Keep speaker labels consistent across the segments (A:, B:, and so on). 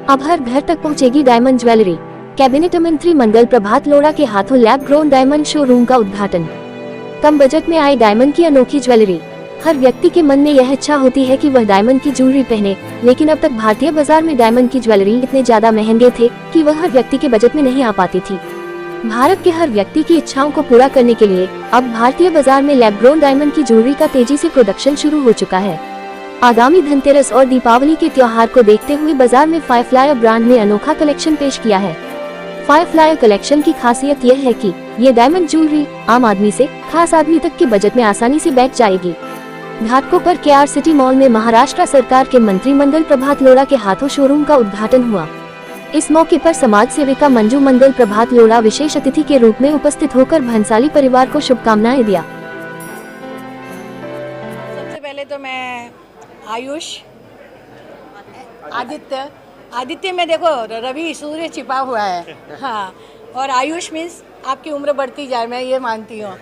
A: अब हर घर तक पहुंचेगी डायमंड ज्वेलरी। कैबिनेट मंत्री मंगल प्रभात लोढ़ा के हाथों लैब ग्रोन डायमंड शोरूम का उद्घाटन। कम बजट में आई डायमंड की अनोखी ज्वेलरी। हर व्यक्ति के मन में यह इच्छा होती है कि वह डायमंड की ज्वेलरी पहने, लेकिन अब तक भारतीय बाजार में डायमंड की ज्वेलरी इतने ज्यादा महंगे थे कि वह हर व्यक्ति के बजट में नहीं आ पाती थी। भारत के हर व्यक्ति की इच्छाओं को पूरा करने के लिए अब भारतीय बाजार में लैब ग्रोन डायमंड की ज्वेलरी का तेजी से प्रोडक्शन शुरू हो चुका है। आगामी धनतेरस और दीपावली के त्योहार को देखते हुए बाजार में फायरफ्लायर ब्रांड ने अनोखा कलेक्शन पेश किया है। फायरफ्लायर कलेक्शन की खासियत यह है कि ये डायमंड ज्वेलरी आम आदमी से खास आदमी तक के बजट में आसानी से बैठ जाएगी। घाटकोपर KR सिटी मॉल में महाराष्ट्र सरकार के मंत्री मंगल प्रभात लोढ़ा के हाथों शोरूम का उद्घाटन हुआ। इस मौके पर समाज सेविका मंजू मंगल प्रभात लोढ़ा विशेष अतिथि के रूप में उपस्थित होकर भंसाली परिवार को शुभकामनाएं दिया।
B: सबसे पहले तो मैं आयुष आदित्य में देखो रवि सूर्य छिपा हुआ है, हाँ, और आयुष मीन्स आपकी उम्र बढ़ती जाए, मैं ये मानती हूँ।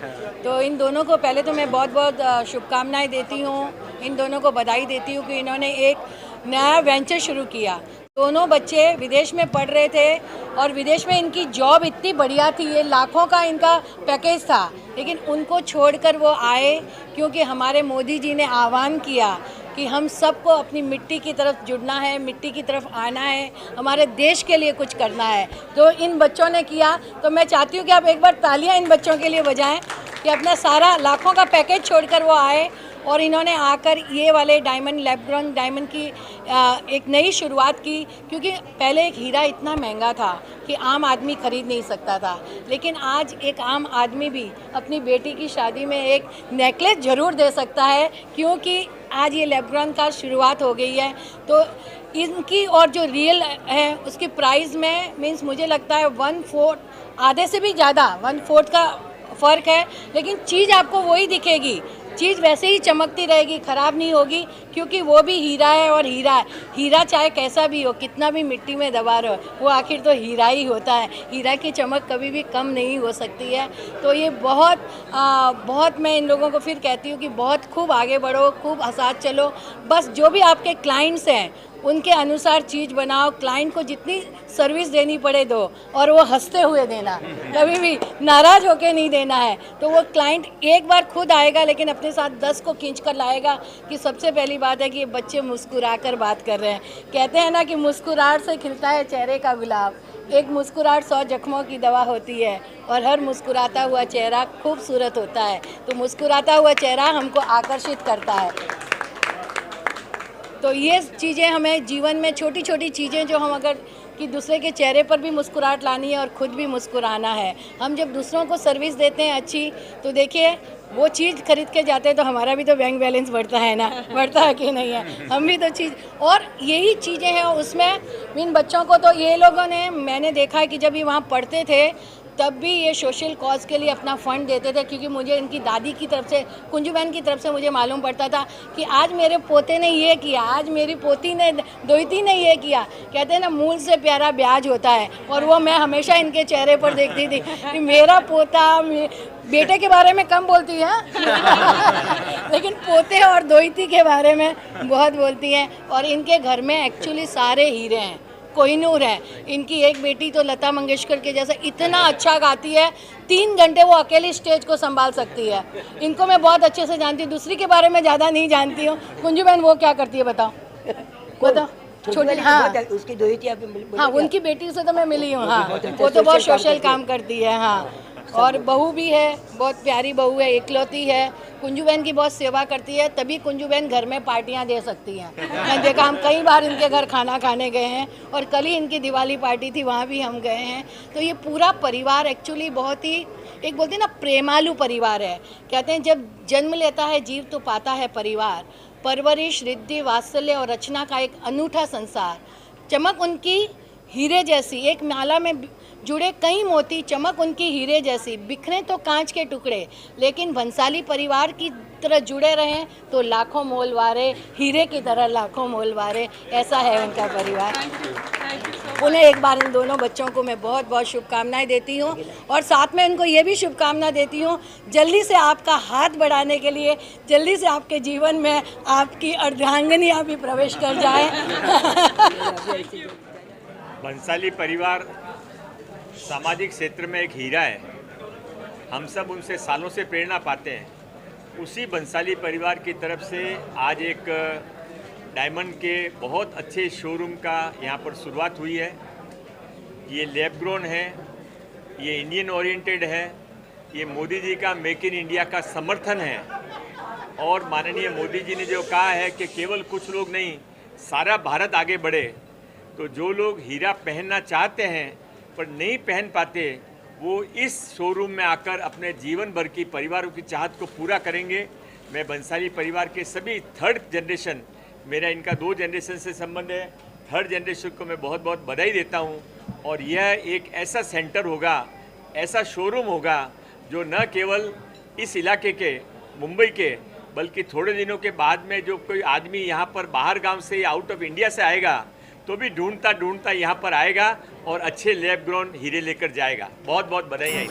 B: तो इन दोनों को पहले तो मैं बहुत बहुत शुभकामनाएं देती हूँ, इन दोनों को बधाई देती हूँ कि इन्होंने एक नया वेंचर शुरू किया। दोनों बच्चे विदेश में पढ़ रहे थे और विदेश में इनकी जॉब इतनी बढ़िया थी, ये लाखों का इनका पैकेज था, लेकिन उनको छोड़कर वो आए क्योंकि हमारे मोदी जी ने आह्वान किया कि हम सबको अपनी मिट्टी की तरफ जुड़ना है, मिट्टी की तरफ आना है, हमारे देश के लिए कुछ करना है। तो इन बच्चों ने किया। तो मैं चाहती हूँ कि आप एक बार तालियां इन बच्चों के लिए बजाएं कि अपना सारा लाखों का पैकेज छोड़कर वो आए और इन्होंने आकर ये वाले डायमंड लैब ग्रोन डायमंड की एक नई शुरुआत की। क्योंकि पहले एक हीरा इतना महंगा था कि आम आदमी खरीद नहीं सकता था, लेकिन आज एक आम आदमी भी अपनी बेटी की शादी में एक नेकलेस ज़रूर दे सकता है, क्योंकि आज ये लैब ग्रोन का शुरुआत हो गई है। तो इनकी और जो रियल है उसकी प्राइस में मीन्स मुझे लगता है 1/4 आधे से भी ज़्यादा 1/4 का फ़र्क है, लेकिन चीज़ आपको वही दिखेगी, चीज़ वैसे ही चमकती रहेगी, ख़राब नहीं होगी, क्योंकि वो भी हीरा है। और हीरा चाहे कैसा भी हो, कितना भी मिट्टी में दबा रहो, वो आखिर तो हीरा ही होता है। हीरा की चमक कभी भी कम नहीं हो सकती है। तो ये बहुत मैं इन लोगों को फिर कहती हूँ कि बहुत खूब आगे बढ़ो, खूब साथ चलो। बस जो भी आपके क्लाइंट्स हैं उनके अनुसार चीज़ बनाओ, क्लाइंट को जितनी सर्विस देनी पड़े दो, और वो हंसते हुए देना, कभी भी नाराज़ होके नहीं देना है। तो वो क्लाइंट एक बार खुद आएगा, लेकिन अपने साथ 10 को खींच कर लाएगा। कि सबसे पहली बात है कि ये बच्चे मुस्कुरा कर बात कर रहे हैं। कहते हैं ना कि मुस्कुराहट से खिलता है चेहरे का गुलाब। एक मुस्कुराहट 100 जख्मों की दवा होती है, और हर मुस्कुराता हुआ चेहरा खूबसूरत होता है। तो मुस्कुराता हुआ चेहरा हमको आकर्षित करता है। तो ये चीज़ें हमें जीवन में छोटी छोटी चीज़ें जो हम अगर कि दूसरे के चेहरे पर भी मुस्कुराहट लानी है और ख़ुद भी मुस्कुराना है। हम जब दूसरों को सर्विस देते हैं अच्छी, तो देखिए वो चीज़ खरीद के जाते हैं तो हमारा भी तो बैंक बैलेंस बढ़ता है ना, बढ़ता है कि नहीं है, हम भी तो चीज़। और यही चीज़ें हैं उसमें। इन बच्चों को तो ये लोगों ने, मैंने देखा है कि जब ये वहाँ पढ़ते थे तब भी ये सोशल कॉज के लिए अपना फ़ंड देते थे। क्योंकि मुझे इनकी दादी की तरफ से, कुंजू बहन की तरफ से मुझे मालूम पड़ता था कि आज मेरे पोते ने ये किया, आज मेरी पोती ने, दोहिती ने ये किया। कहते हैं ना, मूल से प्यारा ब्याज होता है। और वो मैं हमेशा इनके चेहरे पर देखती थी कि मेरा पोता, बेटे के बारे में कम बोलती है लेकिन पोते और दोहिती के बारे में बहुत बोलती हैं। और इनके घर में एक्चुअली सारे हीरे हैं, कोहिनूर है। इनकी एक बेटी तो लता मंगेशकर के जैसा इतना अच्छा गाती है, 3 घंटे वो अकेली स्टेज को संभाल सकती है। इनको मैं बहुत अच्छे से जानती हूँ, दूसरी के बारे में ज़्यादा नहीं जानती हूँ। कुंजू बहन वो क्या करती है बताओ? छोटी, हाँ,
C: उसकी दोहिती आप?
B: हाँ, उनकी बेटी से तो मैं मिली हूँ। हाँ, वो तो बहुत सोशल काम करती है। हाँ, और बहू भी है, बहुत प्यारी बहू है, इकलौती है। कुंजू बहन की बहुत सेवा करती है, तभी कुंजू बहन घर में पार्टियां दे सकती हैं। मैंने देखा, हम कई बार इनके घर खाना खाने गए हैं, और कल ही इनकी दिवाली पार्टी थी, वहाँ भी हम गए हैं। तो ये पूरा परिवार एक्चुअली बहुत ही, एक बोलते हैं ना, प्रेमालु परिवार है। कहते हैं जब जन्म लेता है जीव तो पाता है परिवार। परवरिश, रिद्धि, वात्सल्य और रचना का एक अनूठा संसार। चमक उनकी हीरे जैसी, एक माला में जुड़े कई मोती, चमक उनकी हीरे जैसी। बिखरे तो कांच के टुकड़े, लेकिन भंसाली परिवार की तरह जुड़े रहें तो लाखों मोल वारे, हीरे की तरह लाखों मोल वारे। ऐसा है उनका परिवार। उन्हें एक बार इन दोनों बच्चों को मैं बहुत बहुत शुभकामनाएं देती हूँ, और साथ में उनको ये भी शुभकामना देती हूँ जल्दी से आपका हाथ बढ़ाने के लिए, जल्दी से आपके जीवन में आपकी अर्धांगिनी भी प्रवेश कर जाए।
C: भंसाली परिवार सामाजिक क्षेत्र में एक हीरा है। हम सब उनसे सालों से प्रेरणा पाते हैं। उसी भंसाली परिवार की तरफ से आज एक डायमंड के बहुत अच्छे शोरूम का यहाँ पर शुरुआत हुई है। ये लैब ग्रोन है, ये इंडियन ओरिएंटेड है, ये मोदी जी का मेक इन इंडिया का समर्थन है। और माननीय मोदी जी ने जो कहा है कि केवल कुछ लोग नहीं, सारा भारत आगे बढ़े, तो जो लोग हीरा पहनना चाहते हैं पर नहीं पहन पाते, वो इस शोरूम में आकर अपने जीवन भर की परिवारों की चाहत को पूरा करेंगे। मैं भंसाली परिवार के सभी थर्ड जनरेशन, मेरा इनका 2 जनरेशन से संबंध है, थर्ड जनरेशन को मैं बहुत बहुत बधाई देता हूँ। और यह एक ऐसा सेंटर होगा, ऐसा शोरूम होगा जो न केवल इस इलाके के, मुंबई के, बल्कि थोड़े दिनों के बाद में जो कोई आदमी यहाँ पर बाहर गांव से या आउट ऑफ इंडिया से आएगा तो भी ढूंढता ढूंढता यहाँ पर आएगा और अच्छे लैब ग्रोन हीरे लेकर जाएगा। बहुत बहुत बधाई है।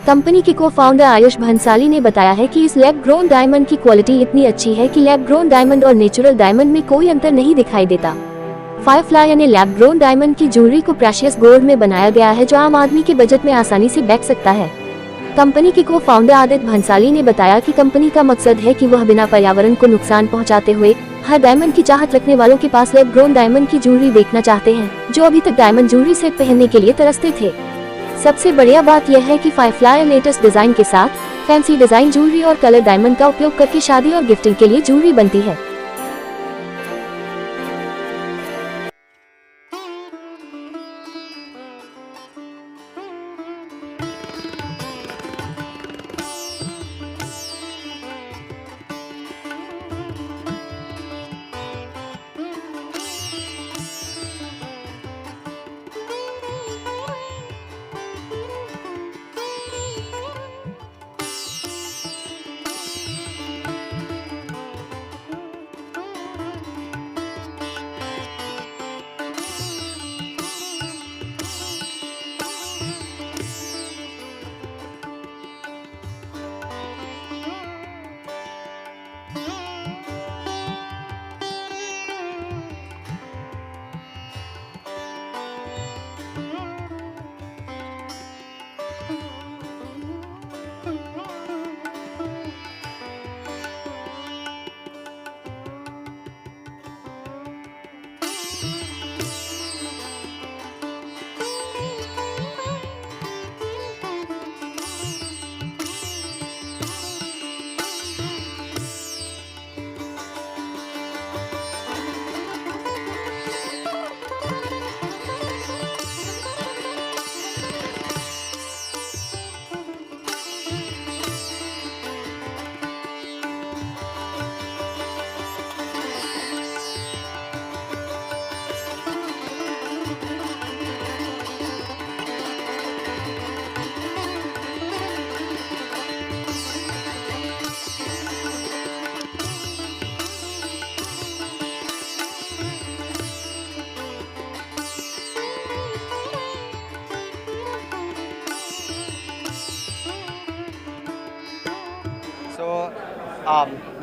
A: कंपनी के को फाउंडर आयुष भंसाली ने बताया है कि इस लैब ग्रोन डायमंड की क्वालिटी इतनी अच्छी है कि लैब ग्रोन डायमंड और नेचुरल डायमंड में कोई अंतर नहीं दिखाई देता। फायरफ्लाई यानी लैब ग्रोन डायमंड की ज्वेलरी को प्रेशियस गोल्ड में बनाया गया है, जो आम आदमी के बजट में आसानी से बैठ सकता है। कंपनी के को फाउंडर आदित्य भंसाली ने बताया कि कंपनी का मकसद है कि वह बिना पर्यावरण को नुकसान पहुंचाते हुए हर डायमंड की चाहत रखने वालों के पास लैब ग्रोन डायमंड की ज्वेलरी देखना चाहते हैं, जो अभी तक डायमंड ज्वेलरी सेट पहनने के लिए तरसते थे। सबसे बढ़िया बात यह है कि फायरफ्लाई लेटेस्ट डिजाइन के साथ फैंसी डिजाइन ज्वेलरी और कलर डायमंड का उपयोग करके शादी और गिफ्टिंग के लिए ज्वेलरी बनती है।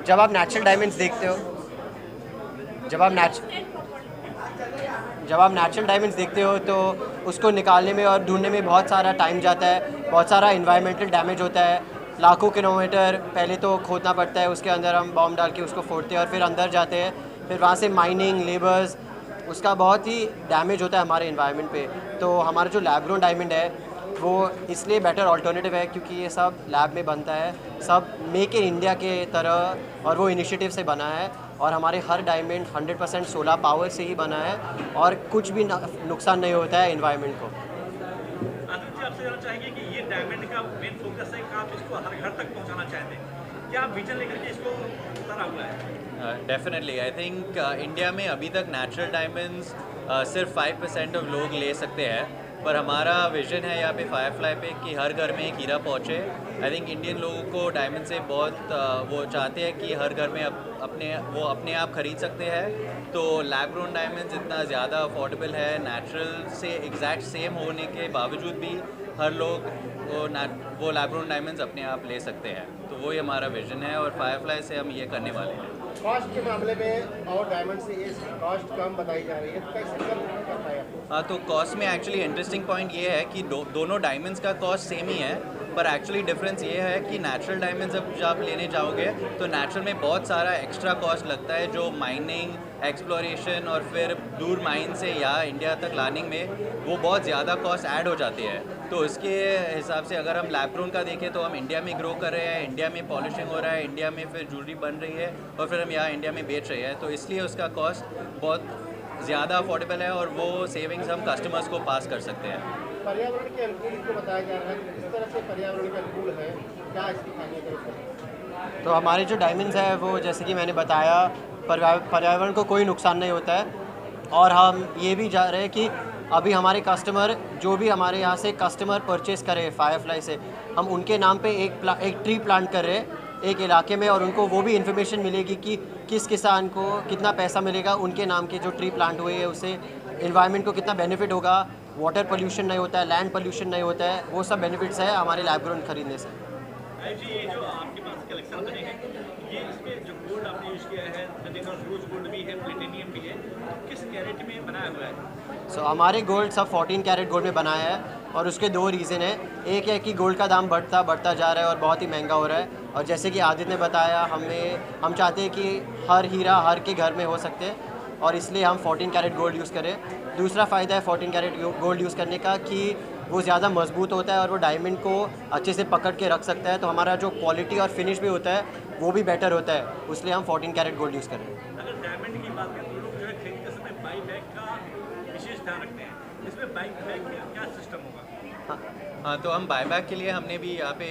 D: जब आप नेचुरल डायमंड्स देखते हो, जब आप नेचुरल डायमंड्स देखते हो तो उसको निकालने में और ढूंढने में बहुत सारा टाइम जाता है, बहुत सारा इन्वायरमेंटल डैमेज होता है। लाखों किलोमीटर पहले तो खोदना पड़ता है, उसके अंदर हम बॉम्ब डाल के उसको फोड़ते हैं और फिर अंदर जाते हैं, फिर वहाँ से माइनिंग, लेबर्स, उसका बहुत ही डैमेज होता है हमारे इन्वायरमेंट पे। तो हमारा जो लैब ग्रोन डायमंड है वो इसलिए बेटर ऑल्टरनेटिव है क्योंकि ये सब लैब में बनता है, सब मेक इन इंडिया के तरह, और वो इनिशिएटिव से बना है। और हमारे हर डायमंड 100% सोलर पावर से ही बना है और कुछ भी नुकसान नहीं होता है इन्वायरमेंट को।
E: आपसे जानना चाहेंगे कि ये डायमंड का मेन फोकस है कि आप इसको हर घर तक पहुंचाना चाहते हैं, क्या आप विजन लेकर के इसको उतारा हुआ है?
F: डेफिनेटली आई थिंक इंडिया में अभी तक नेचुरल डायमंड्स सिर्फ 5% ऑफ लोग ले सकते हैं, पर हमारा विजन है यहाँ पे फायरफ्लाई पे कि हर घर में एक हीरा पहुँचे। आई थिंक इंडियन लोगों को डायमंड से बहुत वो चाहते हैं कि हर घर में अपने आप खरीद सकते हैं। तो लैब ग्रोन डायमंड्स इतना ज़्यादा अफोर्डेबल है, नेचुरल से एग्जैक्ट सेम होने के बावजूद भी हर लोग वो लैब ग्रोन डायमंड्स अपने आप ले सकते हैं। तो वही हमारा विजन है और फायरफ्लाई से हम ये करने वाले हैं।
G: कॉस्ट के मामले में और डायमंड से ये कॉस्ट कम बताई जा रही है, तो कैसे कम करता है आपको?
F: हाँ, तो कॉस्ट में एक्चुअली इंटरेस्टिंग पॉइंट ये है कि दोनों डायमंड्स का कॉस्ट सेम ही है, पर एक्चुअली डिफरेंस ये है कि नेचुरल डायमंड्स जब आप लेने जाओगे तो नेचुरल में बहुत सारा एक्स्ट्रा कॉस्ट लगता है, जो माइनिंग, एक्सप्लोरेशन और फिर दूर माइन से यहाँ इंडिया तक लाने में वो बहुत ज़्यादा कॉस्ट ऐड हो जाती है। तो इसके हिसाब से अगर हम लैब ग्रोन का देखें तो हम इंडिया में ग्रो कर रहे हैं, इंडिया में पॉलिशिंग हो रहा है, इंडिया में फिर ज्वेलरी बन रही है और फिर हम यहाँ इंडिया में बेच रहे हैं, तो इसलिए उसका कॉस्ट बहुत ज़्यादा अफोर्डेबल है और वो सेविंग्स हम कस्टमर्स को पास कर सकते हैं।
G: पर्यावरण के अनुकूल इसको बताया जा रहा है, किस तरह से पर्यावरण के अनुकूल है, क्या इसकी खामियां है?
D: तो हमारे जो डायमंड्स है वो जैसे कि मैंने बताया पर्यावरण को कोई नुकसान नहीं होता है। और हम ये भी जा रहे हैं कि अभी हमारे कस्टमर जो भी हमारे यहाँ से कस्टमर परचेज़ करे फायरफ्लाई से, हम उनके नाम पे एक ट्री प्लांट कर रहे हैं एक इलाके में, और उनको वो भी इन्फॉर्मेशन मिलेगी कि किस किसान को कितना पैसा मिलेगा उनके नाम के जो ट्री प्लांट हुए हैं, उससे इन्वायरमेंट को कितना बेनिफिट होगा, वाटर पोल्यूशन नहीं होता है, लैंड पोल्यूशन नहीं होता है, वो सब बेनिफिट्स है हमारे लैब ग्रोन खरीदने से।
E: जी, ये जो आपके पास कलेक्शन बने हैं, ये इसमें जो गोल्ड आपने यूज़ किया है, मैं देख रहा हूँ रोज गोल्ड भी है, प्लेटिनियम भी है, किस कैरेट में बनाया हुआ है?
D: सो हमारे गोल्ड सब 14 कैरेट गोल्ड में बनाया है, और उसके दो रीज़न है। एक है कि गोल्ड का दाम बढ़ता जा रहा है और बहुत ही महंगा हो रहा है, और जैसे कि आदित्य ने बताया हम चाहते हैं कि हर हीरा हर के घर में हो सकते हैं, और इसलिए हम 14 कैरेट गोल्ड यूज़ करें। दूसरा फ़ायदा है 14 कैरेट गोल्ड यूज़ करने का कि वो ज़्यादा मजबूत होता है और वो डायमंड को अच्छे से पकड़ के रख सकता है, तो हमारा जो क्वालिटी और फिनिश भी होता है वो भी बेटर होता है, इसलिए हम 14 कैरेट गोल्ड यूज़ करें।
E: अगर डायमंड की बात करें तो लोग जो है खरीदते समय बाई बैग का विशेष ध्यान रखते हैं, इसमें बाई बैग का क्या सिस्टम होगा?
F: हाँ, तो हम बायबैक के लिए हमने भी यहाँ पे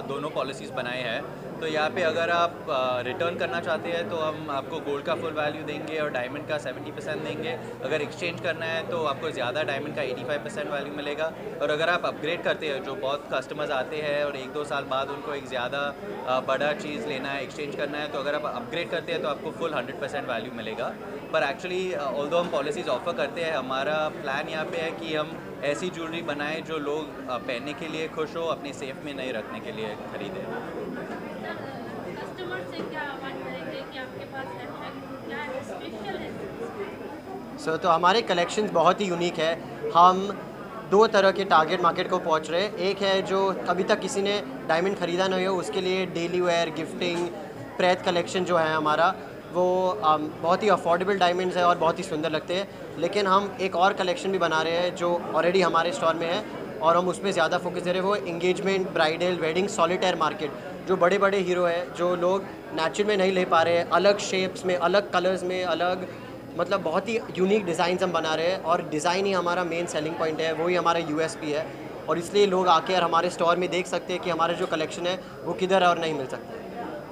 F: दोनों पॉलिसीज़ बनाए हैं। तो यहाँ पे अगर आप रिटर्न करना चाहते हैं तो हम आपको गोल्ड का फुल वैल्यू देंगे और डायमंड का 70% देंगे। अगर एक्सचेंज करना है तो आपको ज़्यादा डायमंड का 85% वैल्यू मिलेगा। और अगर आप अपग्रेड करते हैं, जो बहुत कस्टमर्स आते हैं और 1-2 साल बाद उनको एक ज़्यादा बड़ा चीज़ लेना है, एक्सचेंज करना है, तो अगर आप अपग्रेड करते हैं तो आपको फुल 100% वैल्यू मिलेगा। पर एक्चुअली ऑल्दो हम पॉलिसीज़ ऑफ़र करते हैं, हमारा प्लान यहाँ पे है कि हम ऐसी ज्वेलरी बनाएं जो लोग पहनने के लिए खुश हो, अपने सेफ में नहीं रखने के लिए खरीदें।
H: कस्टमर से क्या आह्वान करेंगे कि आपके पास क्या स्पेशल है?
D: तो हमारे कलेक्शंस बहुत ही यूनिक है। हम 2 तरह के टारगेट मार्केट को पहुंच रहे हैं। एक है जो अभी तक किसी ने डायमंड ख़रीदा नहीं हो, उसके लिए डेली वेयर, गिफ्टिंग, प्रेत कलेक्शन जो है हमारा वो बहुत ही अफोर्डेबल डायमंड्स है और बहुत ही सुंदर लगते हैं। लेकिन हम एक और कलेक्शन भी बना रहे हैं जो ऑलरेडी हमारे स्टोर में है, और हम उसमें ज़्यादा फोकस दे रहे हैं। वो engagement, bridal, wedding, solitaire market, जो बड़े बड़े हीरो है जो लोग नेचुरल में नहीं ले पा रहे हैं, अलग शेप्स में, अलग कलर्स में, अलग मतलब बहुत ही यूनिक डिज़ाइन हम बना रहे हैं, और डिज़ाइन ही हमारा मेन सेलिंग पॉइंट है, वही हमारा USP है। और इसलिए लोग आके और हमारे स्टोर में देख सकते हैं कि हमारा जो कलेक्शन है वो किधर और नहीं मिल सकता।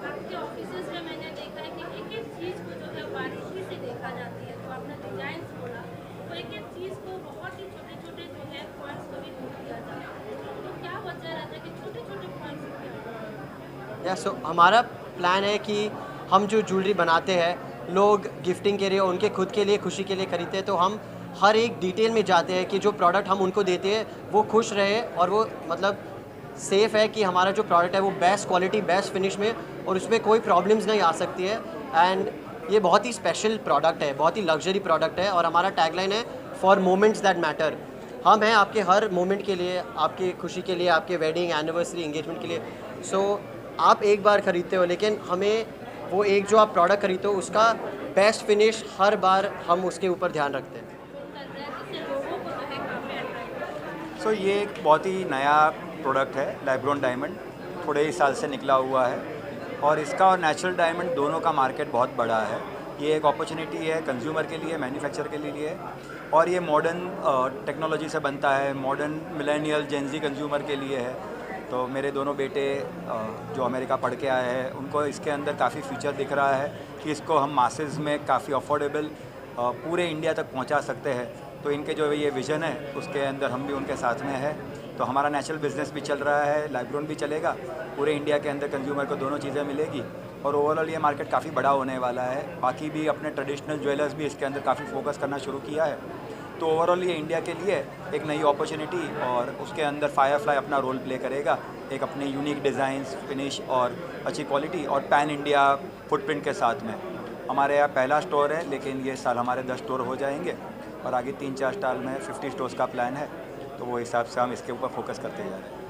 H: आपके ऑफिसेज में मैंने देखा है कि एक चीज़ को जो है बारीकी से देखा जाती है, तो आपने डिजाइन बोला, तो एक चीज़ को बहुत ही छोटे जो है पॉइंट्स को भी नोट किया जाता है, तो क्या वजह रहता है कि छोटे पॉइंट्स क्या?
D: सो हमारा प्लान है कि हम जो ज्वेलरी बनाते हैं लोग गिफ्टिंग के लिए, उनके खुद के लिए, खुशी के लिए खरीदते हैं, तो हम हर एक डिटेल में जाते हैं कि जो प्रोडक्ट हम उनको देते हैं वो खुश रहे, और वो मतलब सेफ़ है कि हमारा जो प्रोडक्ट है वो बेस्ट क्वालिटी, बेस्ट फिनिश में, और उसमें कोई प्रॉब्लम्स नहीं आ सकती है। एंड ये बहुत ही स्पेशल प्रोडक्ट है, बहुत ही लग्जरी प्रोडक्ट है, और हमारा टैगलाइन है फॉर मोमेंट्स दैट मैटर। हम हैं आपके हर मोमेंट के लिए, आपकी खुशी के लिए, आपके वेडिंग, एनिवर्सरी, एंगेजमेंट के लिए। सो आप एक बार ख़रीदते हो, लेकिन हमें वो एक जो आप प्रोडक्ट खरीदते हो उसका बेस्ट फिनिश हर बार हम उसके ऊपर ध्यान रखते हैं।
I: ये एक बहुत ही नया प्रोडक्ट है, लैब ग्रोन डायमंड, थोड़े ही साल से निकला हुआ है, और इसका और नेचुरल डायमंड दोनों का मार्केट बहुत बड़ा है। ये एक अपॉर्चुनिटी है कंज्यूमर के लिए, मैन्युफैक्चर के लिए, और ये मॉडर्न टेक्नोलॉजी से बनता है, मॉडर्न मिलेनियल जेनजी कंज्यूमर के लिए है। तो मेरे दोनों बेटे जो अमेरिका पढ़ के आए हैं, उनको इसके अंदर काफ़ी फीचर दिख रहा है कि इसको हम मासेस में काफ़ी अफोर्डेबल पूरे इंडिया तक पहुंचा सकते हैं। तो इनके जो ये विज़न है उसके अंदर हम भी उनके साथ में है। तो हमारा नेचुरल बिज़नेस भी चल रहा है, लैब ग्रोन भी चलेगा, पूरे इंडिया के अंदर कंज्यूमर को दोनों चीज़ें मिलेगी, और ओवरऑल ये मार्केट काफ़ी बड़ा होने वाला है। बाकी भी अपने ट्रेडिशनल ज्वेलर्स भी इसके अंदर काफ़ी फोकस करना शुरू किया है। तो ओवरऑल ये इंडिया के लिए एक नई अपॉर्चुनिटी और उसके अंदर फायरफ्लाई अपना रोल प्ले करेगा, एक अपनी यूनिक डिज़ाइंस, फिनिश और अच्छी क्वालिटी और पैन इंडिया फुटप्रिंट के साथ में। हमारे यहाँ पहला स्टोर है, लेकिन ये साल हमारे 10 स्टोर हो जाएंगे और आगे 3-4 साल में 50 स्टोर्स का प्लान है, तो वो हिसाब से हम इसके ऊपर फोकस करते जा रहे हैं।